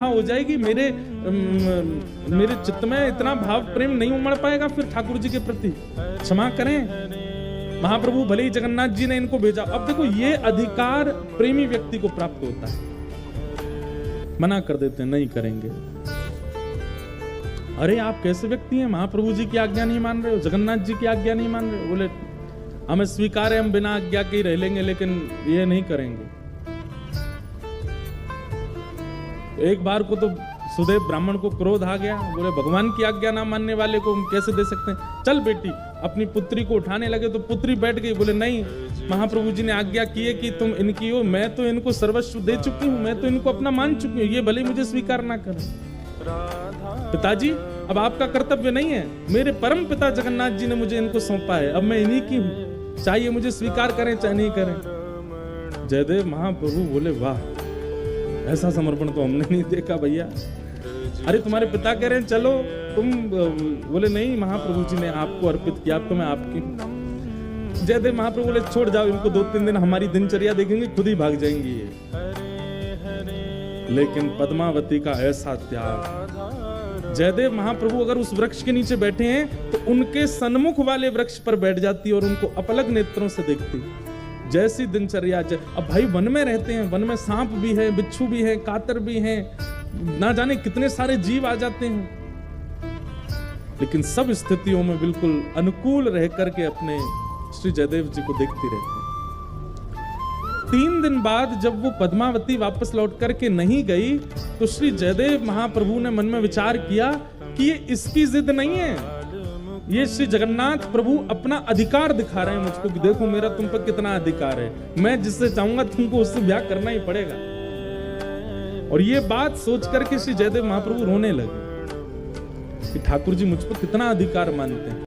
हो जाएगी, मेरे चित्त में इतना भाव प्रेम नहीं उमड़ पाएगा फिर ठाकुर जी के प्रति। क्षमा करें, महाप्रभु भले ही जगन्नाथ जी ने इनको भेजा। अब देखो ये अधिकार प्रेमी व्यक्ति को प्राप्त होता है, मना कर देते हैं नहीं करेंगे। अरे आप कैसे व्यक्ति हैं, महाप्रभु जी की आज्ञा नहीं मान रहे हो, जगन्नाथ जी की आज्ञा नहीं मान रहे हो। बोले हमें स्वीकार है, हम बिना आज्ञा के ही रह लेंगे, लेकिन ये नहीं करेंगे। एक बार को तो सुदेव ब्राह्मण को क्रोध आ गया, बोले भगवान की आज्ञा ना मानने वाले को हम कैसे दे सकते हैं, चल बेटी। अपनी पुत्री को उठाने लगे तो पुत्री बैठ गई। बोले नहीं, महाप्रभु जी ने आज्ञा की है कि तुम इनकी हो, मैं तो इनको सर्वस्व दे चुकी हूँ, मैं तो इनको अपना मान चुकी हूँ, ये भले मुझे स्वीकार ना करें। पिताजी अब आपका कर्तव्य नहीं है, मेरे परम पिता जगन्नाथ जी ने मुझे इनको सौंपा है, अब मैं इन्हीं की हूँ, चाहिए मुझे स्वीकार करें चाहे नहीं करें। जयदेव महाप्रभु बोले वाह, ऐसा समर्पण तो हमने नहीं देखा भैया। अरे तुम्हारे पिता कह रहे हैं चलो तुम, बोले नहीं महाप्रभु जी ने आपको अर्पित किया, अब तो मैं आपकी। जयदेव महाप्रभु बोले छोड़ जाओ इनको, 2-3 दिन हमारी दिनचर्या देखेंगे, खुद ही भाग जाएंगी ये। लेकिन पद्मावती का ऐसा त्याग, जयदेव महाप्रभु अगर उस वृक्ष के नीचे बैठे हैं तो उनके सन्मुख वाले वृक्ष पर बैठ जाती और उनको अपलक नेत्रों से देखती। जैसी दिनचर्या, अब भाई वन में रहते हैं, वन में सांप भी है, बिच्छू भी है, कातर भी है, ना जाने कितने सारे जीव आ जाते हैं, लेकिन सब स्थितियों में बिल्कुल अनुकूल रह करके अपने श्री जयदेव जी को देखती रहती। 3 दिन बाद जब वो पद्मावती वापस लौट करके नहीं गई तो श्री जयदेव महाप्रभु ने मन में विचार किया कि ये इसकी जिद नहीं है, ये श्री जगन्नाथ प्रभु अपना अधिकार दिखा रहे हैं मुझको कि देखो मेरा तुम पर कितना अधिकार है, मैं जिससे चाहूंगा तुमको उससे ब्याह करना ही पड़ेगा। और ये बात सोच करके श्री जयदेव महाप्रभु रोने लगे कि ठाकुर जी मुझ पर कितना अधिकार मानते हैं।